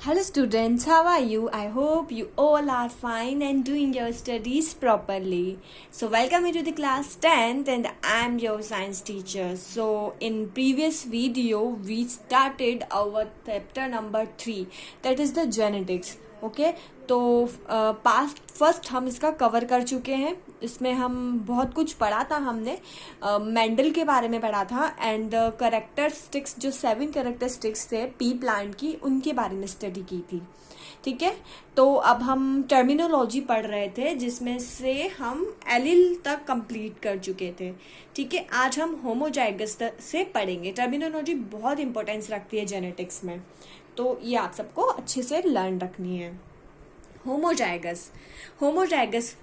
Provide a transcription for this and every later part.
Hello students, how are you? I hope you all are fine and doing your studies properly. So welcome you to the class 10th and I am your science teacher. So in previous video we started our chapter number 3, that is the genetics. Okay तो first हम इसका cover कर चुके हैं. इसमें हम बहुत कुछ पढ़ा था. हमने मेंडल के बारे में पढ़ा था एंड कैरेक्टरिस्टिक्स, जो 7 कैरेक्टरिस्टिक्स थे पी प्लांट की, उनके बारे में स्टडी की थी. ठीक है, तो अब हम टर्मिनोलॉजी पढ़ रहे थे जिसमें से हम एलिल तक कंप्लीट कर चुके थे. ठीक है, आज हम होमोजाइगस से पढ़ेंगे. टर्मिनोलॉजी बहुत इंपॉर्टेंस रखती है जेनेटिक्स में, तो ये आप सबको अच्छे से लर्न रखनी है. होमोजाइगस,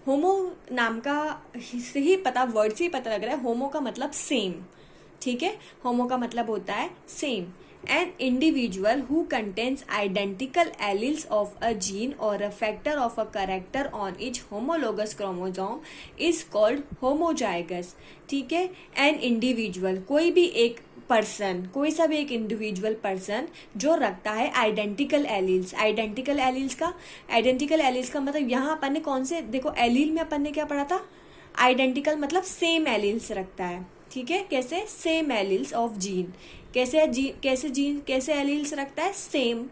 होमो नाम का से ही पता, वर्ड से ही पता लग रहा है. होमो का मतलब सेम. ठीक है, होमो का मतलब होता है same. An individual who contains identical alleles of a gene or a factor of a character on each homologous chromosome is called homozygous. ठीक है, an individual, कोई भी एक पर्सन, कोई सा भी एक इंडिविजुअल पर्सन जो रखता है आइडेंटिकल एलील्स. आइडेंटिकल एलील्स का मतलब यहाँ अपन ने कौन से, देखो एलील में अपन ने क्या पढ़ा था, आइडेंटिकल मतलब सेम एलील्स रखता है. ठीक है, कैसे, सेम एलील्स ऑफ जीन. कैसे एलील्स रखता है, सेम.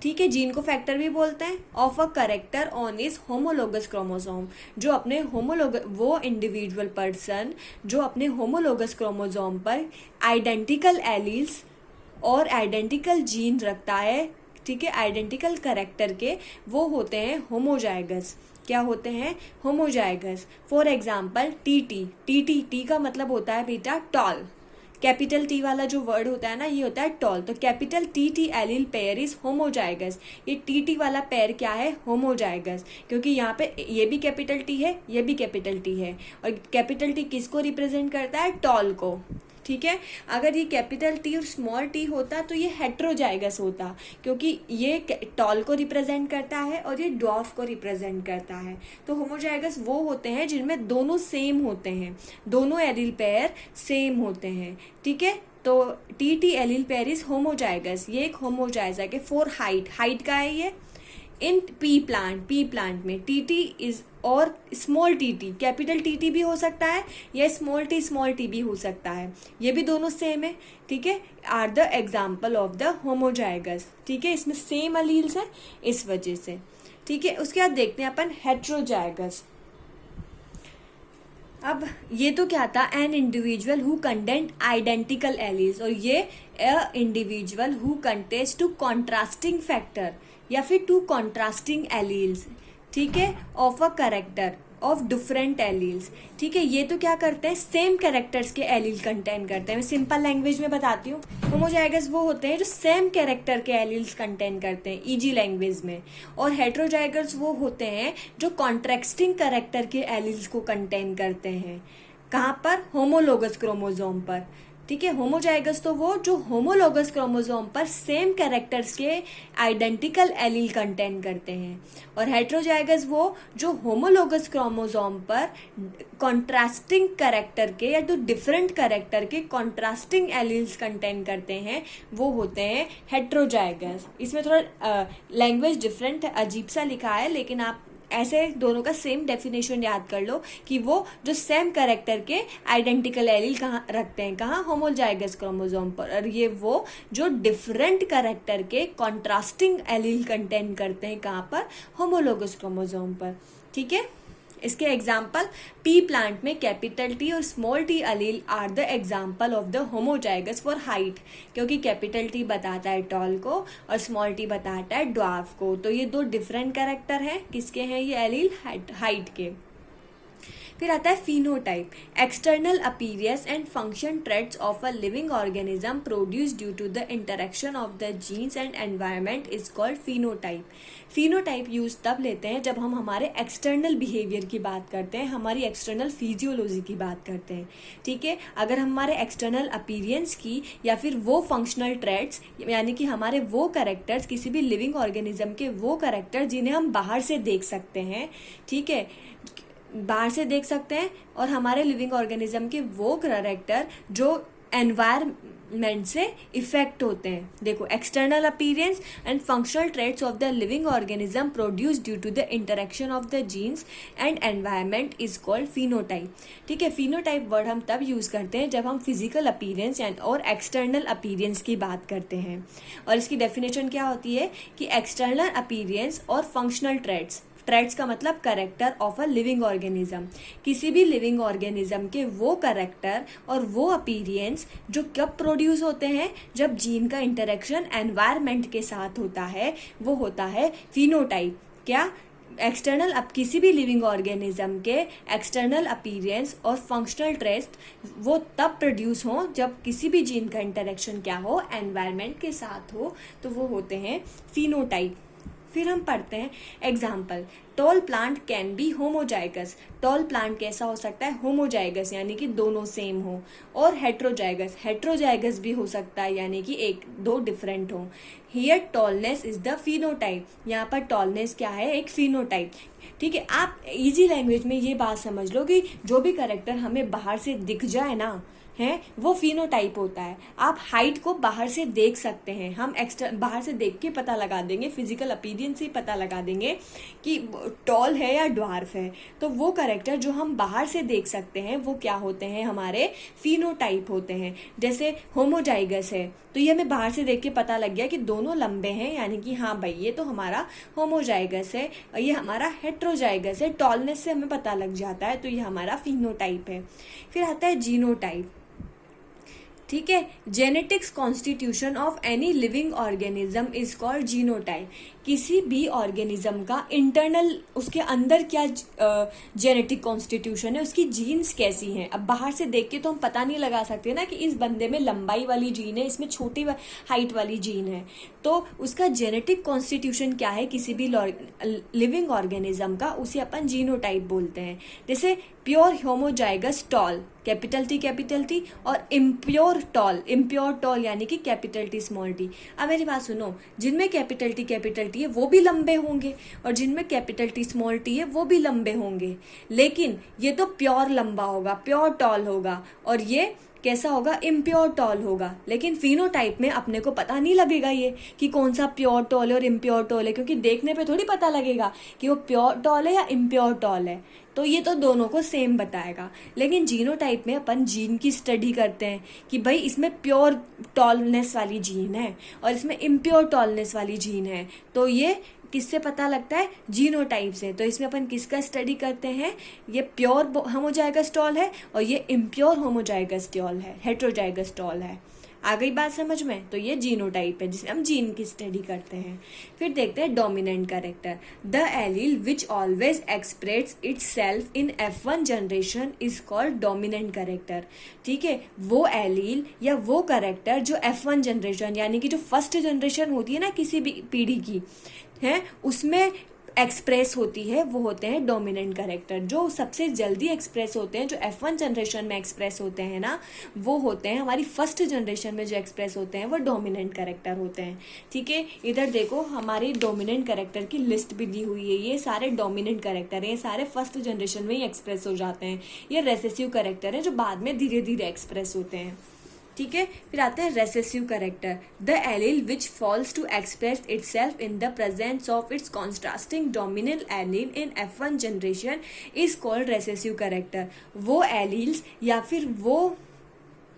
ठीक है, जीन को फैक्टर भी बोलते हैं. Of a character on is homologous chromosome, जो अपने वो इंडिविजुअल पर्सन जो अपने होमोलोगस क्रोमोसोम पर आइडेंटिकल एलील्स और आइडेंटिकल जीन रखता है. ठीक है, आइडेंटिकल करेक्टर के, वो होते हैं होमोजाइगस. क्या होते हैं, होमोजाइगस. फॉर एग्जाम्पल टी का मतलब होता है बेटा टॉल. कैपिटल टी वाला जो वर्ड होता है ना, ये होता है टॉल. तो capital T allele pair is homozygous. ये टी वाला पेयर क्या है, होमोजाइगस, क्योंकि यहाँ पे ये भी कैपिटल टी है, ये भी कैपिटल टी है. और कैपिटल टी किसको रिप्रेजेंट करता है, टॉल को. ठीक है, अगर ये कैपिटल टी और स्मॉल टी होता तो ये हेट्रोजाइगस होता, क्योंकि ये टॉल को रिप्रेजेंट करता है और ये ड्वार्फ को रिप्रेजेंट करता है. तो होमोजाइगस वो होते हैं जिनमें दोनों सेम होते हैं, दोनों एलील पेयर सेम होते हैं. ठीक है, तो T allele pair is homozygous. ये एक होमोजाइगस है. फॉर हाइट का है ये. इन पी प्लांट में टी इज और स्मॉल टी कैपिटल टी भी हो सकता है या स्मॉल टी भी हो सकता है, ये भी दोनों सेम है. ठीक है, are the example of the homozygous. ठीक है, इसमें सेम अलील्स है इस वजह से. ठीक है, उसके बाद देखते हैं अपन हेट्रोजाइगस. अब ये तो क्या था, an individual who contain identical alleles, और ये individual who contains two contrasting factor या फिर टू कॉन्ट्रास्टिंग एलील्स. ठीक है, of a character of different alleles. ठीक है, ये तो क्या करते हैं, सेम कैरेक्टर्स के एलील कंटेन करते हैं. मैं सिंपल लैंग्वेज में बताती हूँ. होमोजाइगस वो होते हैं जो सेम कैरेक्टर के एलील्स कंटेन करते हैं, इजी लैंग्वेज में. और हेट्रोजाइगस वो होते हैं जो कॉन्ट्रास्टिंग कैरेक्टर के एलील्स को कंटेन करते हैं. कहाँ पर, होमोलोगस क्रोमोसोम पर. ठीक है, होमोजाइगस तो वो जो होमोलोगस क्रोमोसोम पर सेम कैरेक्टर्स के आइडेंटिकल एलील कंटेन करते हैं. और हेट्रोजाइगस वो जो होमोलोगस क्रोमोसोम पर कॉन्ट्रास्टिंग कैरेक्टर के या तो डिफरेंट कैरेक्टर के कॉन्ट्रास्टिंग एलील्स कंटेन करते हैं, वो होते हैं हेट्रोजाइगस. इसमें थोड़ा लैंग्वेज डिफरेंट है, अजीब सा लिखा है, लेकिन आप ऐसे दोनों का सेम डेफिनेशन याद कर लो कि वो जो सेम कैरेक्टर के आइडेंटिकल एलील कहाँ रखते हैं, कहाँ, होमोजाइगस क्रोमोसोम पर. और ये वो जो डिफरेंट कैरेक्टर के कॉन्ट्रास्टिंग एलील कंटेन करते हैं, कहाँ पर, होमोलोगस क्रोमोसोम पर. ठीक है, इसके एग्जाम्पल पी प्लांट में कैपिटल टी और small T allele are the example of the homozygous for height, क्योंकि कैपिटल टी बताता है टॉल को और स्मॉल टी बताता है ड्वार्फ को. तो ये दो डिफरेंट कैरेक्टर हैं, किसके हैं, ये एलील हाइट के. फिर आता है phenotype. External appearance and function traits of a living organism produce due to the interaction of the genes and environment is called phenotype. Phenotype use तब लेते हैं जब हम हमारे एक्सटर्नल बिहेवियर की बात करते हैं, हमारी एक्सटर्नल फिजियोलॉजी की बात करते हैं. ठीक है, अगर हमारे एक्सटर्नल अपीयरेंस की या फिर वो फंक्शनल ट्रेट्स, यानी कि हमारे वो कैरेक्टर्स, किसी भी लिविंग ऑर्गेनिज्म के वो कैरेक्टर जिन्हें हम बाहर से देख सकते हैं, ठीक है, बाहर से देख सकते हैं, और हमारे लिविंग ऑर्गेनिज्म के वो कैरेक्टर जो एनवायरमेंट से इफेक्ट होते हैं। देखो, external appearance and functional traits of the living organism produce due to the interaction of the genes and environment is called phenotype. ठीक है, फिनोटाइप वर्ड हम तब यूज करते हैं जब हम फिजिकल अपीयरेंस और एक्सटर्नल अपीयरेंस की बात करते हैं। और इसकी डेफिनेशन क्या होती है कि एक्सटर्नल अपीयरेंस और फंक्शनल ट्रेट्स, ट्रेट्स का मतलब character of a living organism, किसी भी लिविंग ऑर्गेनिज्म के वो करेक्टर और वो अपीयरेंस जो कब प्रोड्यूस होते हैं, जब जीन का इंटरेक्शन एनवायरमेंट के साथ होता है, वो होता है फिनोटाइप। क्या? एक्सटर्नल अब किसी भी लिविंग ऑर्गेनिज्म के एक्सटर्नल अपीयरेंस और फंक्शनल ट्रेस्ट वो तब प्रोड्यूस हो जब किसी भी जीन का इंटरेक्शन क्या हो, एनवायरमेंट के साथ हो, तो वो होते हैं फिनोटाइप। फिर हम पढ़ते हैं example, tall plant can be homozygous. Tall plant कैसा हो सकता है? होमोजाइगस यानी कि दोनों सेम हो, और हेट्रोजाइगस, हेट्रोजाइगस भी हो सकता है यानी कि एक दो डिफरेंट हो। Here tallness is the phenotype, यहाँ पर टॉलनेस क्या है? एक फिनोटाइप। ठीक है, आप इजी लैंग्वेज में ये बात समझ लो कि जो भी करेक्टर हमें बाहर से दिख जाए ना है, वो फिनोटाइप होता है। आप हाइट को बाहर से देख सकते हैं, हम बाहर से देख के पता लगा देंगे, फिजिकल अपीयरेंस से पता लगा देंगे कि टॉल है या ड्वार्फ है। तो वो करेक्टर जो हम बाहर से देख सकते हैं वो क्या होते हैं? हमारे फिनोटाइप होते हैं। जैसे होमोजाइगस है, तो ये हमें बाहर से देख के पता लग गया कि दोनों लंबे हैं, यानी कि हाँ भाई ये तो हमारा होमोजाइगस है, ये हमारा हेट्रोजाइगस है। टॉलनेस से हमें पता लग जाता है, तो ये हमारा फिनोटाइप है। फिर आता है जीनोटाइप। ठीक है, genetics constitution of any living organism is called genotype. किसी भी ऑर्गेनिज्म का इंटरनल, उसके अंदर क्या जेनेटिक कॉन्स्टिट्यूशन है, उसकी जीन्स कैसी हैं। अब बाहर से देख के तो हम पता नहीं लगा सकते ना कि इस बंदे में लंबाई वाली जीन है, इसमें छोटी हाइट वाली जीन है। तो उसका जेनेटिक कॉन्स्टिट्यूशन क्या है किसी भी लिविंग ऑर्गेनिज्म का, उसे अपन जीनोटाइप बोलते हैं। जैसे pure homozygous tall, capital T, और इम्प्योर टॉल यानी कि कैपिटल टी स्मॉल टी। अब मेरी बात सुनो, जिनमें कैपिटल टी है वो भी लंबे होंगे, और जिनमें कैपिटल टी स्मॉल टी है वो भी लंबे होंगे, लेकिन ये तो प्योर लंबा होगा, प्योर टॉल होगा, और ये कैसा होगा? इम्प्योर टॉल होगा। लेकिन फिनोटाइप में अपने को पता नहीं लगेगा ये कि कौन सा प्योर टॉल है और इम्प्योर टॉल है, क्योंकि देखने पे थोड़ी पता लगेगा कि वो प्योर टॉल है या इम्प्योर टॉल है। तो ये तो दोनों को सेम बताएगा। लेकिन जीनोटाइप में अपन जीन की स्टडी करते हैं कि भाई इसमें प्योर टॉलनेस वाली जीन है और इसमें इम्प्योर टॉलनेस वाली जीन है। तो ये किससे पता लगता है? जीनोटाइप से। तो इसमें अपन किसका स्टडी करते हैं? ये प्योर होमोजाइगस टॉल है और ये इम्प्योर होमोजाइगस टॉल है, हेट्रोजाइगस टॉल है। आ गई बात समझ में? तो ये जीनोटाइप है जिसमें हम जीन की स्टडी करते हैं। फिर देखते हैं dominant character. The allele which always express itself in F1 generation is called dominant character. ठीक है, वो एलील या वो कैरेक्टर जो F1 जनरेशन यानी कि जो फर्स्ट जनरेशन होती है ना किसी भी पीढ़ी की है, उसमें एक्सप्रेस होती है, वो होते हैं डोमिनेंट कैरेक्टर। जो सबसे जल्दी एक्सप्रेस होते हैं, जो F1 जनरेशन में एक्सप्रेस होते हैं ना, वो होते हैं हमारी फर्स्ट जनरेशन में जो एक्सप्रेस होते हैं वो डोमिनेंट कैरेक्टर होते हैं। ठीक है, इधर देखो हमारी डोमिनेंट कैरेक्टर की लिस्ट भी दी हुई है। ये सारे डोमिनेंट कैरेक्टर हैं, ये सारे फर्स्ट जनरेशन में ही एक्सप्रेस हो जाते हैं। ये रेसेसिव कैरेक्टर है जो बाद में धीरे धीरे एक्सप्रेस होते हैं। ठीक है, फिर आते हैं recessive character. The allele which falls to express itself in the presence of its contrasting dominant allele in F1 generation is called recessive character. वो एलील्स या फिर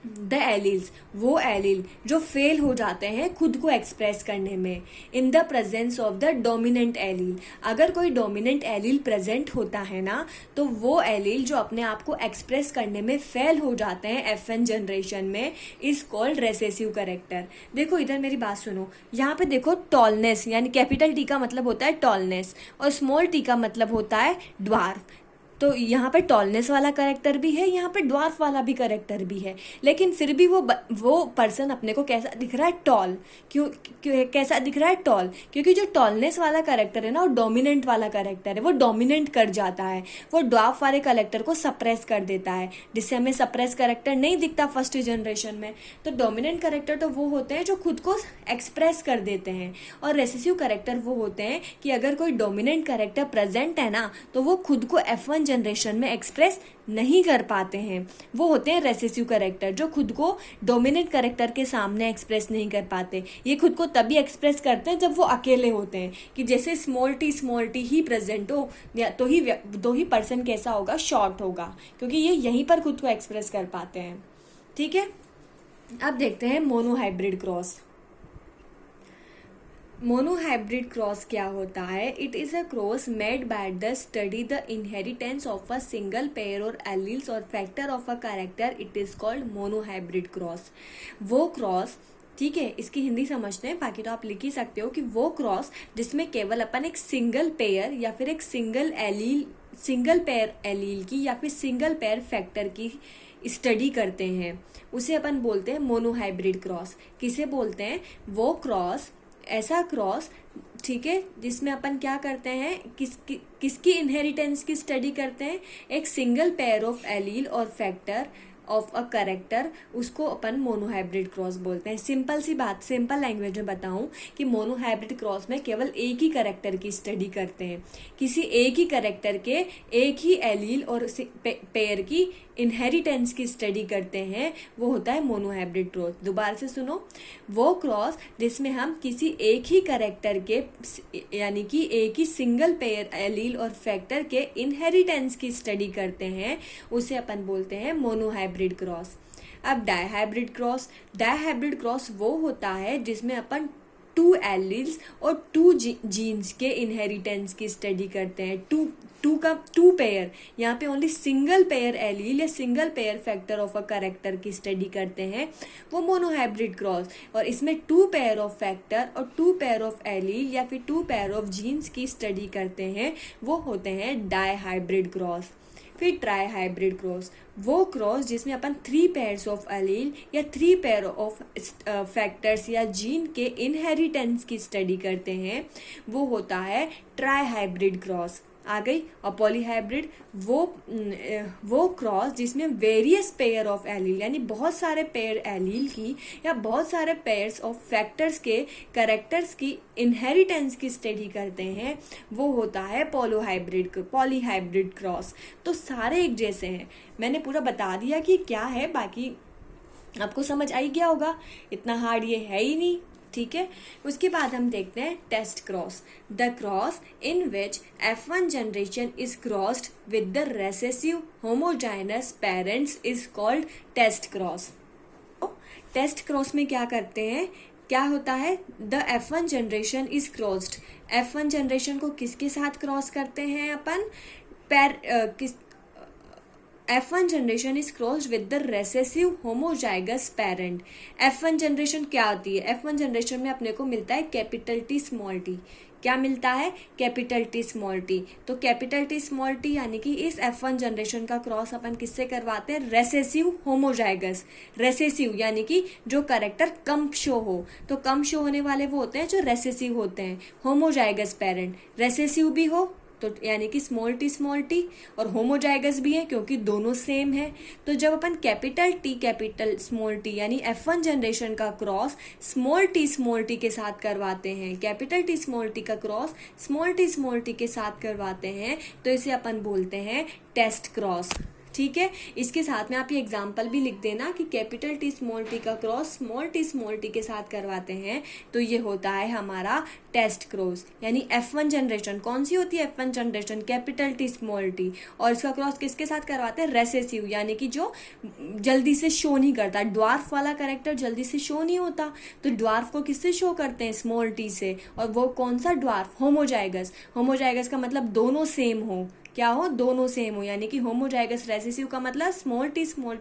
द एलील्स, वो एलील जो फेल हो जाते हैं खुद को एक्सप्रेस करने में in the presence of the dominant allele. अगर कोई डोमिनेंट एलील प्रेजेंट होता है ना, तो वो एलील जो अपने आप को एक्सप्रेस करने में फेल हो जाते हैं F1 जनरेशन में इज कॉल्ड रेसेसिव कैरेक्टर। देखो इधर मेरी बात सुनो, यहाँ पे देखो टॉलनेस यानी कैपिटल टी का मतलब होता है टॉलनेस और स्मॉल टी का मतलब होता है ड्वार्फ। तो यहाँ पे टॉलनेस वाला कैरेक्टर भी है, यहाँ पे ड्वार्फ वाला भी कैरेक्टर भी है, लेकिन फिर भी वो पर्सन अपने को कैसा दिख रहा है? टॉल। क्यों कैसा दिख रहा है? टॉल। क्योंकि जो टॉलनेस वाला कैरेक्टर है ना, वो डोमिनेंट वाला कैरेक्टर है, वो डोमिनेंट कर जाता है, वो ड्वार्फ वाले कैरेक्टर को सप्रेस कर देता है, जिससे हमें सप्रेस कैरेक्टर नहीं दिखता फर्स्ट जनरेशन में। तो डोमिनेंट कैरेक्टर तो वो होते हैं जो खुद को एक्सप्रेस कर देते हैं, और रेसेसिव कैरेक्टर वो होते हैं कि अगर कोई डोमिनेंट कैरेक्टर प्रेजेंट है ना, तो वो खुद को F1 जनरेशन में एक्सप्रेस नहीं कर पाते हैं, वो होते हैं रेसेसिव कैरेक्टर, जो खुद को डोमिनेंट कैरेक्टर के सामने एक्सप्रेस नहीं कर पाते। ये खुद को तभी एक्सप्रेस करते हैं जब वो अकेले होते हैं, कि जैसे स्मॉल टी ही प्रेजेंट हो, या तो ही पर्सन कैसा होगा, शॉर्ट होगा, क्योंकि ये यहीं पर खुद को एक्सप्रेस कर पाते हैं। ठीक है, अब देखते हैं मोनोहाइब्रिड क्रॉस। मोनोहाइब्रिड क्रॉस क्या होता है? It is a cross made by the study the inheritance of a single pair और एलील्स और factor of a character, it is called monohybrid cross. वो क्रॉस, ठीक है, इसकी हिंदी समझते हैं, बाकी तो आप लिख ही सकते हो कि वो क्रॉस जिसमें केवल अपन एक सिंगल पेयर या फिर एक सिंगल पेयर एलील की या फिर सिंगल पेयर फैक्टर की स्टडी करते हैं, उसे अपन बोलते हैं मोनोहाइब्रिड क्रॉस। किसे बोलते हैं? वो क्रॉस, ऐसा क्रॉस, ठीक है, जिसमें अपन क्या करते हैं, किसकी इनहेरिटेंस की स्टडी करते हैं? एक सिंगल पेयर ऑफ एलील और फैक्टर ऑफ अ कैरेक्टर, उसको अपन मोनोहाइब्रिड क्रॉस बोलते हैं। सिंपल सी बात, सिंपल लैंग्वेज में बताऊं कि मोनोहाइब्रिड क्रॉस में केवल एक ही कैरेक्टर की स्टडी करते हैं, किसी एक ही कैरेक्टर के एक ही एलील और पेयर की इनहेरिटेंस की स्टडी करते हैं, वो होता है मोनोहाइब्रिड क्रॉस। दोबारा से सुनो, वो क्रॉस जिसमें हम किसी एक ही कैरेक्टर के, यानी कि एक ही सिंगल पेयर एलील और फैक्टर के इनहेरिटेंस की स्टडी करते हैं, उसे अपन बोलते हैं मोनोहाइब्रिड क्रॉस। अब डायहाइब्रिड क्रॉस वो होता है जिसमें अपन 2 एलील्स और 2 जीन्स के इनहेरिटेंस की स्टडी करते हैं। 2 पेयर, यहाँ पे ओनली सिंगल पेयर एलील या single pair factor of a character की स्टडी करते हैं, वो मोनोहाइब्रिड क्रॉस। और इसमें 2 पेयर ऑफ फैक्टर और 2 पेयर ऑफ एलील या फिर 2 पेयर ऑफ जीन्स की स्टडी करते हैं, वो होते हैं डायहाइब्रिड क्रॉस। फिर ट्राईहाइब्रिड क्रॉस, वो क्रॉस जिसमें अपन 3 पेयर्स ऑफ एलील या 3 पेयर ऑफ फैक्टर्स या जीन के इनहेरिटेंस की स्टडी करते हैं, वो होता है ट्राईहाइब्रिड क्रॉस। आ गई। और पॉलीहाइब्रिड वो क्रॉस जिसमें वेरियस पेयर ऑफ एलील, यानी बहुत सारे पेयर एलील की या बहुत सारे पेयर्स ऑफ फैक्टर्स के कैरेक्टर्स की इनहेरिटेंस की स्टडी करते हैं, वो होता है पॉलीहाइब्रिड क्रॉस। तो सारे एक जैसे हैं, मैंने पूरा बता दिया कि क्या है, बाकी आपको समझ आई गया होगा, इतना हार्ड ये है ही नहीं। ठीक है, उसके बाद हम देखते हैं test cross. The cross in which F1 generation is crossed with the recessive homozygous parents is called test cross. Test cross में क्या करते हैं, क्या होता है, the F1 generation is crossed. F1 generation को किसके साथ क्रॉस करते हैं अपन, F1 generation is crossed with the recessive homozygous parent. F1 generation क्या होती है, F1 जनरेशन में अपने को मिलता है कैपिटल T स्मॉल t। क्या मिलता है, कैपिटल T स्मॉल t। तो कैपिटल T स्मॉल t यानी कि इस F1 जनरेशन का क्रॉस अपन किससे करवाते हैं, रेसेसिव होमोजाइगस। रेसेसिव यानी कि जो कैरेक्टर कम शो हो, तो कम शो होने वाले वो होते हैं जो रेसेसिव होते हैं। होमोजाइगस पेरेंट, रेसेसिव भी हो तो यानी कि स्मॉल टी और होमोजाइगस भी है क्योंकि दोनों सेम है। तो जब अपन capital T capital small t यानी F1 जनरेशन का क्रॉस स्मॉल t के साथ करवाते हैं, कैपिटल T स्मॉल t का क्रॉस स्मॉल t के साथ करवाते हैं, तो इसे अपन बोलते हैं टेस्ट क्रॉस। ठीक है, इसके साथ में आप ये एग्जाम्पल भी लिख देना कि कैपिटल T स्मॉल t का क्रॉस स्मॉल t के साथ करवाते हैं, तो ये होता है हमारा टेस्ट क्रॉस। यानी F1 जनरेशन कौन सी होती है, F1 generation capital T small t, और इसका क्रॉस किसके साथ करवाते हैं, रेसेसिव, यानी कि जो जल्दी से शो नहीं करता, ड्वार्फ वाला कैरेक्टर जल्दी से शो नहीं होता, तो ड्वार्फ को किससे शो करते हैं, स्मॉल t से। और वो कौन सा ड्वार्फ, होमोजाइगस। होमोजाइगस का मतलब दोनों सेम हो, क्या हो, दोनों सेम हो, यानी कि होमोजाइगस रेसेसिव का मतलब स्मॉल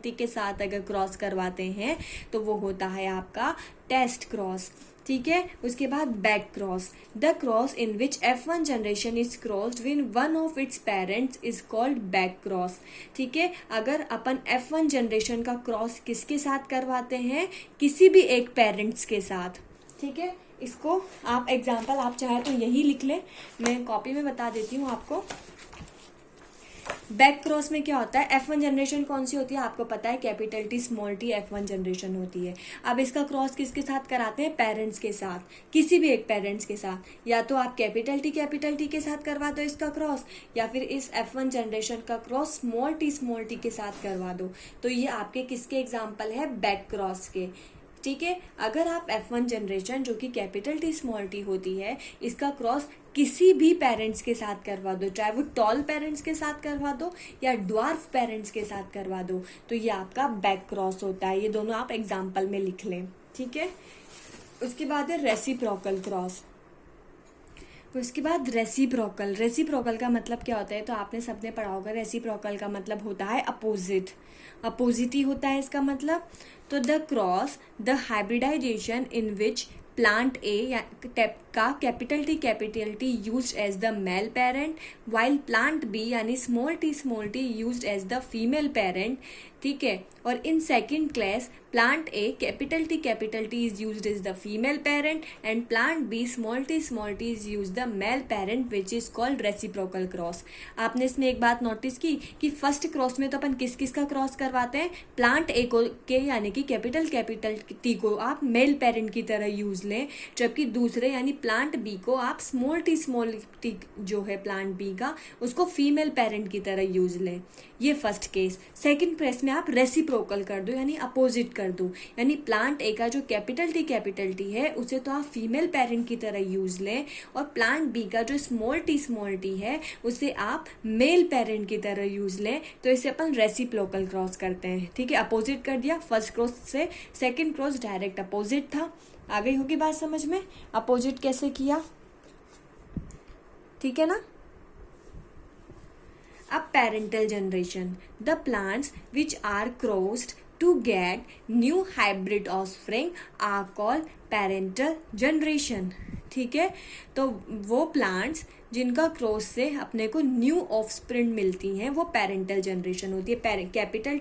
t के साथ अगर क्रॉस करवाते हैं तो वो होता है आपका टेस्ट क्रॉस। ठीक है, उसके बाद back cross. The cross in which F1 generation is crossed win one of its parents is called back cross. ठीक है, अगर अपन F1 जनरेशन का क्रॉस किसके साथ करवाते हैं, किसी भी एक पेरेंट्स के साथ। ठीक है, इसको आप एग्जाम्पल आप चाहे तो यही लिख ले, मैं कॉपी में बता देती हूँ आपको। बैक क्रॉस में क्या होता है, F1 जनरेशन कौन सी होती है आपको पता है, capital T small T F1 generation होती है। अब इसका क्रॉस किसके साथ कराते हैं, पेरेंट्स के साथ, किसी भी एक पेरेंट्स के साथ। या तो आप कैपिटल टी के साथ करवा दो इसका क्रॉस, या फिर इस F1 जनरेशन का क्रॉस स्मॉल टी के साथ करवा दो। तो ये आपके किसके एग्जाम्पल है, बैक क्रॉस के। ठीक है, अगर आप F1 जनरेशन जो कि कैपिटल टी स्मॉल टी होती है, इसका क्रॉस किसी भी पेरेंट्स के साथ करवा दो, चाहे वो टॉल पेरेंट्स के साथ करवा दो या ड्वार्फ पेरेंट्स के साथ करवा दो, तो ये आपका बैक क्रॉस होता है। ये दोनों आप एग्जाम्पल में लिख लें। ठीक है, उसके बाद है रेसिप्रोकल क्रॉस। उसके बाद रेसिप्रोकल का मतलब क्या होता है, तो आपने सबने पढ़ा होगा, रेसिप्रोकल का मतलब होता है अपोजिट, अपोजिट ही होता है इसका मतलब। तो the cross, the hybridization in which plant A का capital T used as the male parent, while plant B यानी small T used as the female parent. ठीक है, और in second class plant A capital T is used as the female parent and plant B small T is use the male parent, which is called reciprocal cross. आपने इसमें एक बात notice की कि first cross में तो अपन किस किस का क्रॉस करवाते हैं, प्लांट ए को के यानी कि कैपिटल टी को आप मेल पेरेंट की तरह यूज लें, जबकि दूसरे यानी प्लांट बी को आप स्मॉल टी जो है प्लांट बी का, उसको फीमेल पेरेंट की तरह यूज लें। ये फर्स्ट केस। सेकंड केस में आप रेसिप्रोकल कर दो यानी अपोजिट कर दो, यानी प्लांट ए का जो कैपिटल टी है उसे तो आप फीमेल पेरेंट की तरह यूज लें, और प्लांट बी का जो स्मॉल टी है उसे आप मेल पेरेंट की तरह यूज लें। तो इसे अपन रेसिप्रोकल क्रॉस करते हैं। ठीक है, अपोजिट कर दिया, फर्स्ट क्रॉस से सेकंड क्रॉस डायरेक्ट अपोजिट था। आ गई होगी बात समझ में, अपोजिट कैसे किया। ठीक है ना। अब parental generation, the plants which are crossed to get new hybrid offspring are called parental generation. ठीक है, तो वो प्लांट्स जिनका क्रॉस से अपने को न्यू ऑफस्प्रिंग मिलती हैं वो पेरेंटल जनरेशन होती है। कैपिटल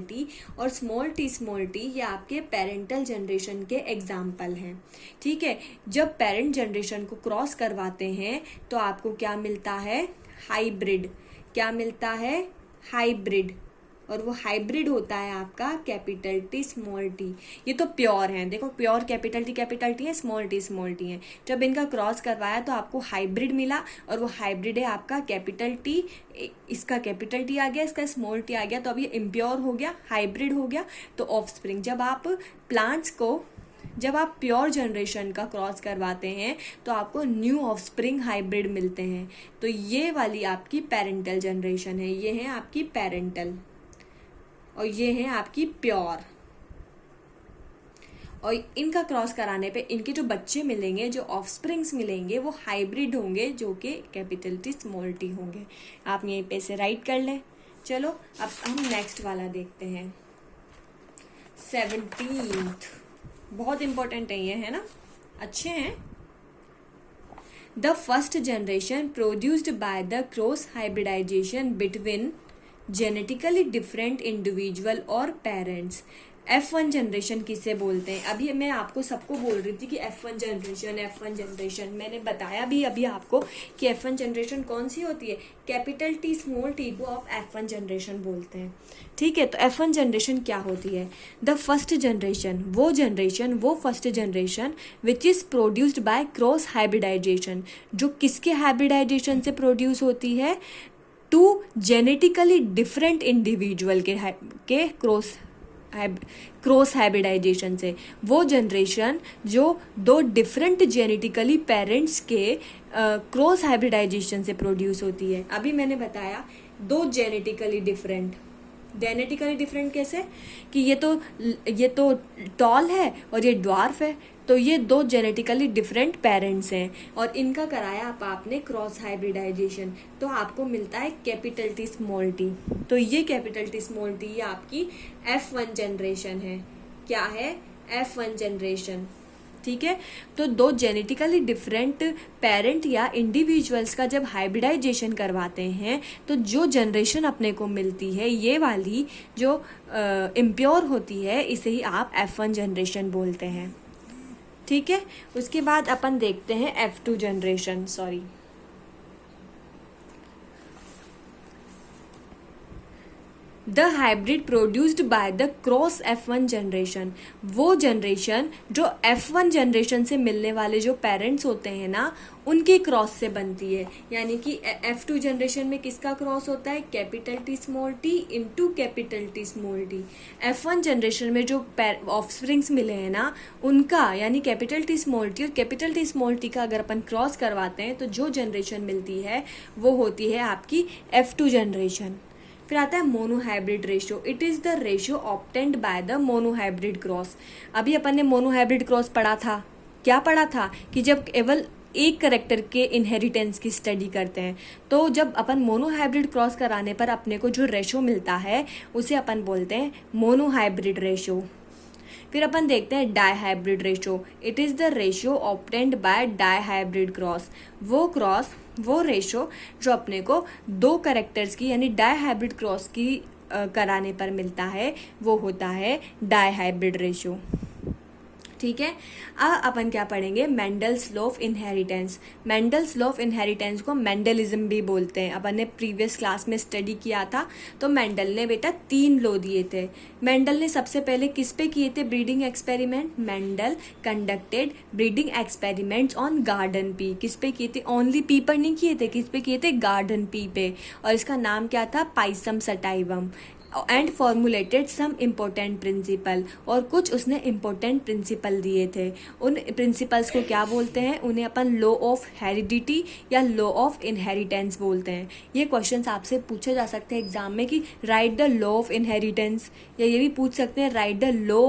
टी और स्मॉल टी ये आपके पेरेंटल जनरेशन के एग्जाम्पल हैं। ठीक है, जब पेरेंट जनरेशन को क्रॉस करवाते हैं तो आपको क्या मिलता है, हाइब्रिड। क्या मिलता है, हाइब्रिड, और वो हाइब्रिड होता है आपका कैपिटल टी स्मॉल टी। ये तो प्योर है, देखो प्योर कैपिटल टी है, स्मॉल टी है। जब इनका क्रॉस करवाया तो आपको हाइब्रिड मिला, और वो हाइब्रिड है आपका कैपिटल टी, इसका कैपिटल टी आ गया, इसका स्मॉल टी आ गया, तो अब ये इम्प्योर हो गया, हाइब्रिड हो गया। तो ऑफस्प्रिंग, जब आप प्योर जनरेशन का क्रॉस करवाते हैं तो आपको न्यू ऑफस्प्रिंग हाइब्रिड मिलते हैं। तो ये वाली आपकी पेरेंटल जनरेशन है, ये है आपकी पेरेंटल, और ये है आपकी प्योर। और इनका क्रॉस कराने पे इनके जो बच्चे मिलेंगे, जो ऑफस्प्रिंग्स मिलेंगे, वो हाइब्रिड होंगे, जो कि कैपिटल टी स्मॉल टी होंगे। आप यहीं पे से राइट कर लें। चलो अब हम नेक्स्ट वाला देखते हैं, 17th। बहुत इंपॉर्टेंट है ये, है ना, अच्छे हैं। The first generation produced by the cross hybridization between genetically different individual और पेरेंट्स। F1 जनरेशन किसे बोलते हैं। अभी मैं आपको सबको बोल रही थी कि F1 जनरेशन, मैंने बताया भी अभी आपको कि F1 जनरेशन कौन सी होती है, कैपिटल टी स्मॉल टी को आप F1 जनरेशन बोलते हैं। ठीक है, तो F1 जनरेशन क्या होती है, द फर्स्ट जनरेशन, वो first generation which is produced by cross hybridization, जो किसके हाइब्रिडाइजेशन से प्रोड्यूस होती है, टू जेनेटिकली डिफरेंट इंडिविजुअल के क्रॉस हाइब्रिडाइजेशन से। वो जनरेशन जो दो डिफरेंट जेनेटिकली पेरेंट्स के क्रॉस हाइब्रिडाइजेशन से प्रोड्यूस होती है। अभी मैंने बताया दो जेनेटिकली डिफरेंट कैसे, कि ये तो टॉल है और ये ड्वार्फ है, तो ये दो जेनेटिकली डिफरेंट पेरेंट्स हैं और इनका कराया आपने क्रॉस हाइब्रिडाइजेशन, तो आपको मिलता है कैपिटल टी स्मॉल टी। तो ये कैपिटल टी स्मॉल टी ये आपकी F1 जनरेशन है। क्या है, F1 जनरेशन। ठीक है, तो दो जेनेटिकली डिफरेंट पेरेंट या इंडिविजुअल्स का जब हाइब्रिडाइजेशन करवाते हैं तो जो जनरेशन अपने को मिलती है, ये वाली जो इम्प्योर होती है, इसे ही आप F1 जनरेशन बोलते हैं। ठीक है, उसके बाद अपन देखते हैं F2 generation. The hybrid produced by the cross F1 generation, वो जनरेशन जो F1 जनरेशन से मिलने वाले जो पेरेंट्स होते हैं ना, उनकी क्रॉस से बनती है। यानी कि F2 जनरेशन में किसका क्रॉस होता है, capital T small T into capital T small T. F1 generation में जो ऑफस्प्रिंग्स मिले हैं ना, उनका यानी कैपिटल टी स्मॉल टी और कैपिटल टी स्मॉल टी का अगर अपन क्रॉस करवाते हैं तो जो जनरेशन मिलती है वो होती है आपकी F2 जनरेशन। फिर आता है monohybrid ratio. It is the ratio obtained by the monohybrid cross. अभी अपन ने मोनोहाइब्रिड क्रॉस पढ़ा था, क्या पढ़ा था कि जब केवल एक करेक्टर के इनहेरिटेंस की स्टडी करते हैं, तो जब अपन मोनोहाइब्रिड क्रॉस कराने पर अपने को जो रेशियो मिलता है उसे अपन बोलते हैं मोनोहाइब्रिड रेशियो। फिर अपन देखते हैं dihybrid ratio. It is the ratio obtained by dihybrid cross. वो रेशियो जो अपने को दो करेक्टर्स की यानी डाईहाइब्रिड क्रॉस की कराने पर मिलता है वो होता है डाईहाइब्रिड रेशियो। ठीक है। अब अपन क्या पढ़ेंगे, Mendel's law of inheritance. Mendel's law of inheritance को मेंडलिज्म भी बोलते हैं। अपन ने प्रीवियस क्लास में स्टडी किया था, तो मेंडल ने बेटा 3 लॉ दिए थे। मेंडल ने सबसे पहले किस पे किए थे breeding experiment, Mendel conducted breeding experiments on garden pea. किस पे किए थे, ओनली पी पर नहीं किए थे, किस पे किए थे, गार्डन पी पे। और इसका नाम क्या था, Pisum sativum. And formulated some important principle, और कुछ उसने इम्पोर्टेंट प्रिंसिपल दिए थे। उन प्रिंसिपल्स को क्या बोलते हैं, उन्हें अपन लॉ ऑफ हेरिडिटी या लॉ ऑफ इनहेरिटेंस बोलते हैं। ये क्वेश्चंस आपसे पूछे जा सकते हैं एग्जाम में कि right the law of inheritance, या ये भी पूछ सकते हैं right the law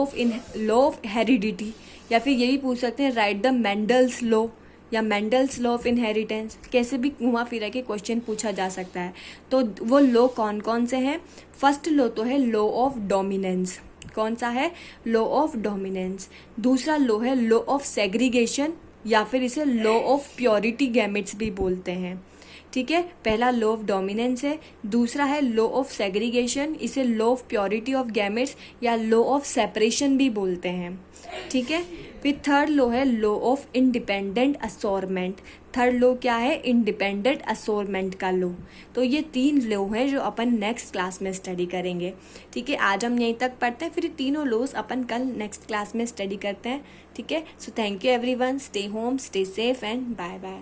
of heredity, या फिर ये भी पूछ सकते हैं राइट द मेंडल्स लॉ या मेंडल्स लॉ ऑफ इनहेरिटेंस। कैसे भी घुमा फिरा के क्वेश्चन पूछा जा सकता है। तो वो लॉ कौन कौन से हैं, फर्स्ट लॉ तो है लॉ ऑफ डोमिनेंस। कौन सा है, लॉ ऑफ डोमिनेंस। दूसरा लॉ है लॉ ऑफ सेग्रीगेशन, या फिर इसे लॉ ऑफ प्योरिटी गैमेट्स भी बोलते हैं। ठीक है, पहला लॉ ऑफ डोमिनेंस है, दूसरा है लॉ ऑफ सेग्रीगेशन, इसे law of purity of gametes या लॉ ऑफ सेपरेशन भी बोलते हैं। ठीक है, फिर थर्ड लॉ है law of independent assortment. Third law क्या है, इंडिपेंडेंट असोरमेंट का लॉ। तो ये 3 लॉ हैं जो अपन नेक्स्ट क्लास में स्टडी करेंगे। ठीक है, आज हम यहीं तक पढ़ते हैं, फिर तीनों लॉज अपन कल नेक्स्ट क्लास में स्टडी करते हैं। ठीक है, so thank you everyone, stay home, stay safe and bye bye.